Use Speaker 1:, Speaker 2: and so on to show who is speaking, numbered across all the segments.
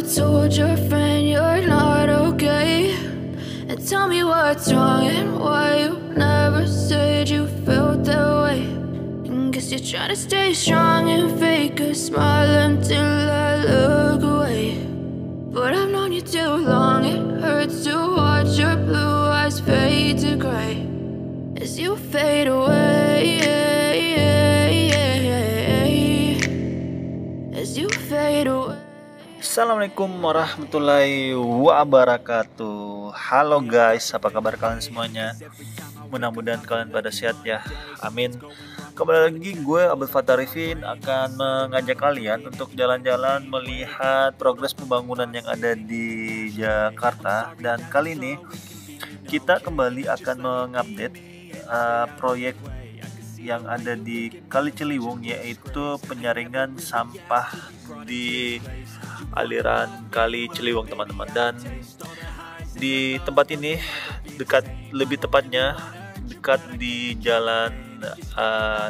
Speaker 1: told your friend you're not okay, and tell me what's wrong and why you never said you felt that way. And guess you're trying to stay strong and fake a smile until I look away. But I've known you too long, it hurts to watch your blue eyes fade to gray as you fade away, as you fade away.
Speaker 2: Assalamualaikum warahmatullahi wabarakatuh. Halo guys, apa kabar kalian semuanya? Mudah-mudahan kalian pada sehat ya, amin. Kembali lagi gue Abdul Fattah Arifin akan mengajak kalian untuk jalan-jalan melihat progres pembangunan yang ada di Jakarta. Dan kali ini kita kembali akan mengupdate proyek yang ada di Kali Ciliwung, yaitu penyaringan sampah di aliran Kali Ciliwung teman-teman. Dan di tempat ini lebih tepatnya dekat di Jalan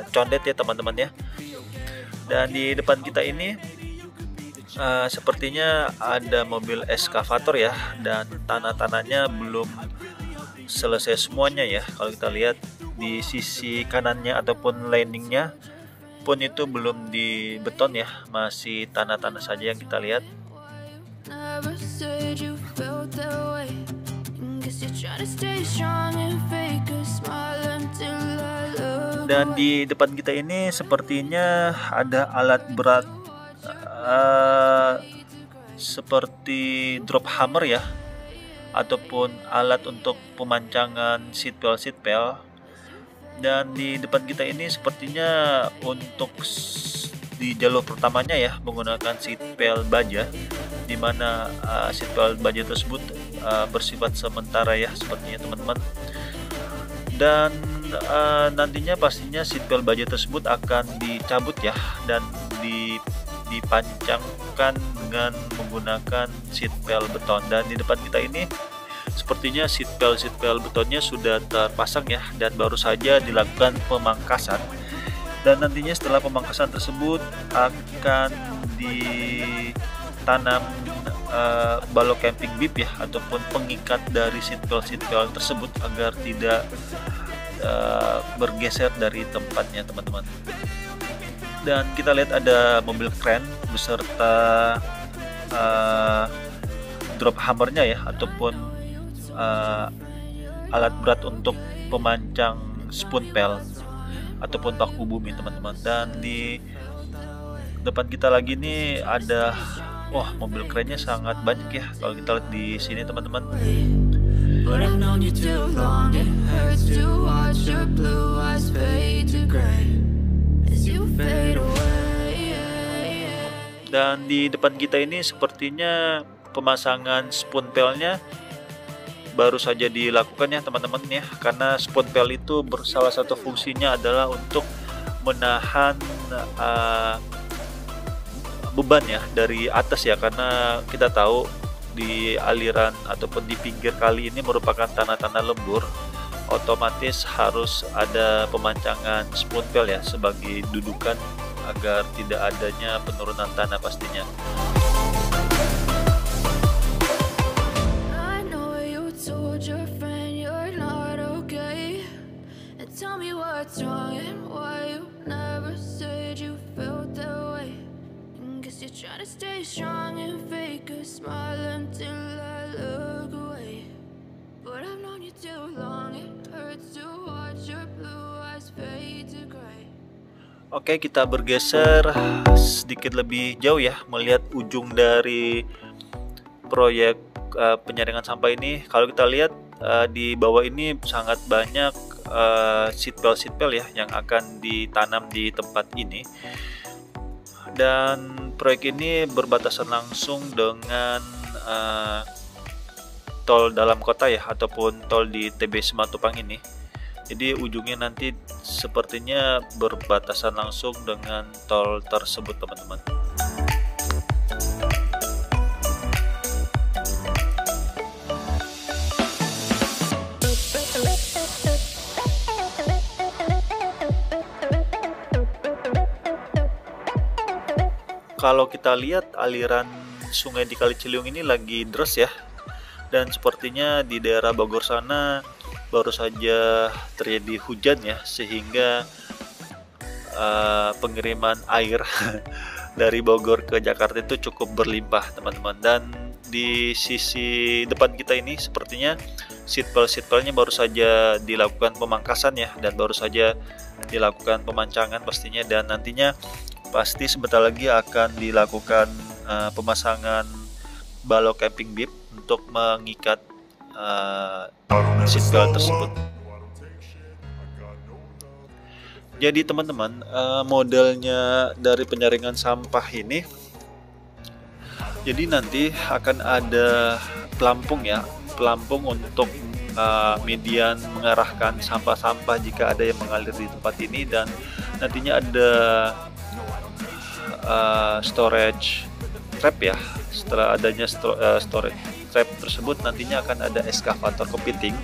Speaker 2: Condet ya teman-teman ya. Dan di depan kita ini sepertinya ada mobil eskavator ya, dan tanah-tanahnya belum selesai semuanya ya. Kalau kita lihat di sisi kanannya ataupun landingnya pun itu belum dibeton ya, masih tanah-tanah saja yang kita lihat. Dan di depan kita ini sepertinya ada alat berat seperti drop hammer ya, ataupun alat untuk pemancangan seatbelt. Dan di depan kita ini sepertinya untuk di jalur pertamanya ya menggunakan seatbelt baja, di mana seatbelt baja tersebut bersifat sementara ya sepertinya teman-teman. Dan nantinya pastinya seatbelt baja tersebut akan dicabut ya, dan dipancangkan dengan menggunakan seatbelt beton. Dan di depan kita ini sepertinya seatbelt betonnya sudah terpasang ya, dan baru saja dilakukan pemangkasan. Dan nantinya setelah pemangkasan tersebut akan ditanam balok camping bib ya, ataupun pengikat dari seatbelt tersebut agar tidak bergeser dari tempatnya teman-teman. Dan kita lihat ada mobil kren beserta drop hammernya ya, ataupun alat berat untuk pemancang spoon pel ataupun paku bumi teman-teman. Dan di depan kita lagi nih ada mobil kerennya sangat banyak ya kalau kita lihat di sini teman-teman. Dan di depan kita ini sepertinya pemasangan spoon pelnya baru saja dilakukan ya teman-teman ya, karena spoon pel itu salah satu fungsinya adalah untuk menahan beban ya dari atas ya, karena kita tahu di aliran ataupun di pinggir kali ini merupakan tanah-tanah lembur, otomatis harus ada pemancangan spoon pel ya sebagai dudukan agar tidak adanya penurunan tanah pastinya.
Speaker 1: Tell me what's wrong and why you never said you felt that way. And guess you're trying to stay strong and fake a smile until I look away. But I've known you too long, it hurts to watch your blue eyes fade to gray.
Speaker 2: Oke, kita bergeser sedikit lebih jauh ya, melihat ujung dari proyek penyaringan sampah ini. Kalau kita lihat di bawah ini sangat banyak seatbelt ya yang akan ditanam di tempat ini. Dan proyek ini berbatasan langsung dengan tol dalam kota ya, ataupun tol di TB Simatupang ini. Jadi ujungnya nanti sepertinya berbatasan langsung dengan tol tersebut teman-teman. Kalau kita lihat aliran sungai di Kali Ciliwung ini lagi deras ya. Dan sepertinya di daerah Bogor sana baru saja terjadi hujan ya, sehingga pengiriman air dari Bogor ke Jakarta itu cukup berlimpah teman-teman. Dan di sisi depan kita ini sepertinya seatbelt-seatbeltnya baru saja dilakukan pemangkasan ya, dan baru saja dilakukan pemancangan pastinya, dan nantinya pasti sebentar lagi akan dilakukan pemasangan balok camping bib untuk mengikat seatbelt tersebut. Jadi teman-teman, modelnya dari penyaringan sampah ini, jadi nanti akan ada pelampung ya, pelampung untuk median mengarahkan sampah-sampah jika ada yang mengalir di tempat ini, dan nantinya ada storage trap ya. Setelah adanya storage trap tersebut, nantinya akan ada eskavator kepiting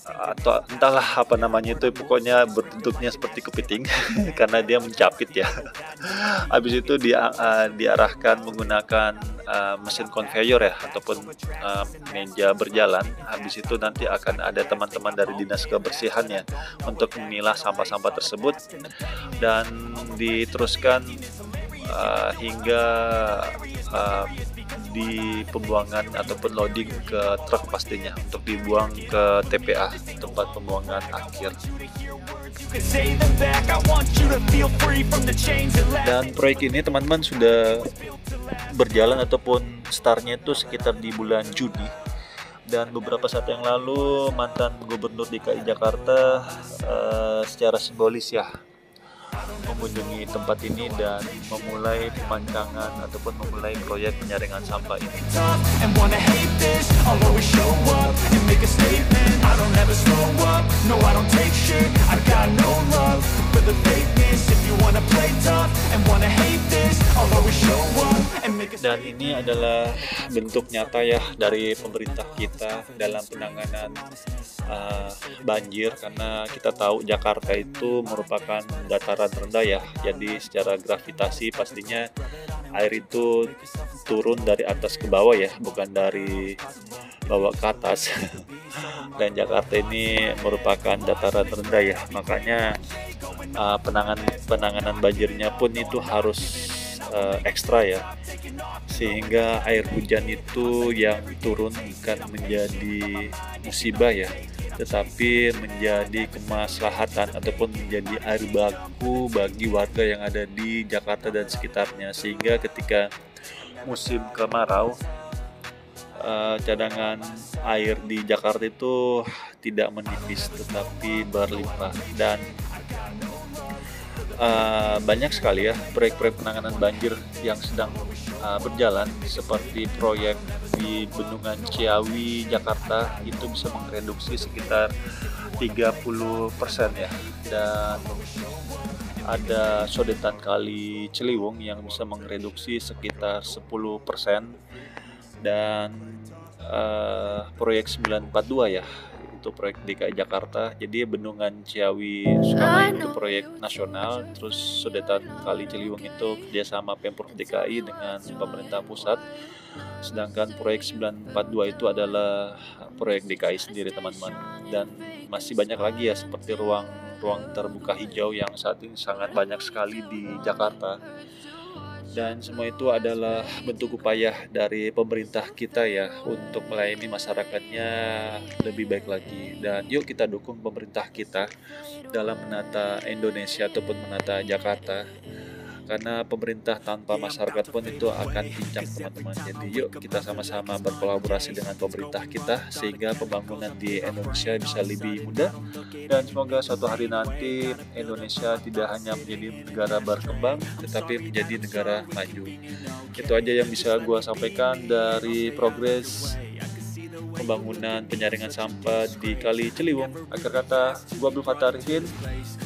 Speaker 2: atau entahlah apa namanya itu, pokoknya bentuknya seperti kepiting karena dia mencapit ya. Habis itu diarahkan menggunakan mesin conveyor ya, ataupun meja berjalan. Habis itu nanti akan ada teman-teman dari dinas kebersihan ya untuk memilah sampah-sampah tersebut, dan diteruskan hingga di pembuangan ataupun loading ke truk pastinya untuk dibuang ke TPA, tempat pembuangan akhir. Dan proyek ini teman-teman sudah berjalan ataupun startnya itu sekitar di bulan Juni, dan beberapa saat yang lalu mantan Gubernur DKI Jakarta secara simbolis ya mengunjungi tempat ini dan memulai pemancangan ataupun memulai proyek penyaringan sampah ini. Dan ini adalah bentuk nyata ya dari pemerintah kita dalam penanganan banjir, karena kita tahu Jakarta itu merupakan dataran rendah ya, jadi secara gravitasi pastinya air itu turun dari atas ke bawah ya, bukan dari bawah ke atas. Dan Jakarta ini merupakan dataran rendah ya, makanya penanganan banjirnya pun itu harus ekstra ya, sehingga air hujan itu yang turun bukan menjadi musibah ya, tetapi menjadi kemaslahatan ataupun menjadi air baku bagi warga yang ada di Jakarta dan sekitarnya, sehingga ketika musim kemarau cadangan air di Jakarta itu tidak menipis tetapi berlimpah. Dan banyak sekali ya proyek-proyek penanganan banjir yang sedang berjalan, seperti proyek di Bendungan Ciawi Jakarta itu bisa mereduksi sekitar 30% ya, dan ada sodetan Kali Ciliwung yang bisa mereduksi sekitar 10%, dan proyek 942 ya, itu proyek DKI Jakarta. Jadi Bendungan Ciawi Sukamahi itu proyek nasional, terus sodetan Kali Ciliwung itu kerjasama Pemprov DKI dengan pemerintah pusat, sedangkan proyek 942 itu adalah proyek DKI sendiri teman-teman. Dan masih banyak lagi ya, seperti ruang terbuka hijau yang saat ini sangat banyak sekali di Jakarta. Dan semua itu adalah bentuk upaya dari pemerintah kita ya untuk melayani masyarakatnya lebih baik lagi. Dan yuk kita dukung pemerintah kita dalam menata Indonesia ataupun menata Jakarta, karena pemerintah tanpa masyarakat pun itu akan pincang teman-teman. Jadi yuk kita sama-sama berkolaborasi dengan pemerintah kita sehingga pembangunan di Indonesia bisa lebih mudah, dan semoga suatu hari nanti Indonesia tidak hanya menjadi negara berkembang tetapi menjadi negara maju. Itu aja yang bisa gue sampaikan dari progres pembangunan penyaringan sampah di Kali Ciliwung. Akhir kata, gue Abdul Fattah Arifin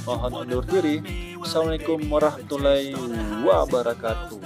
Speaker 2: mohon undur diri. Assalamualaikum warahmatullahi wabarakatuh.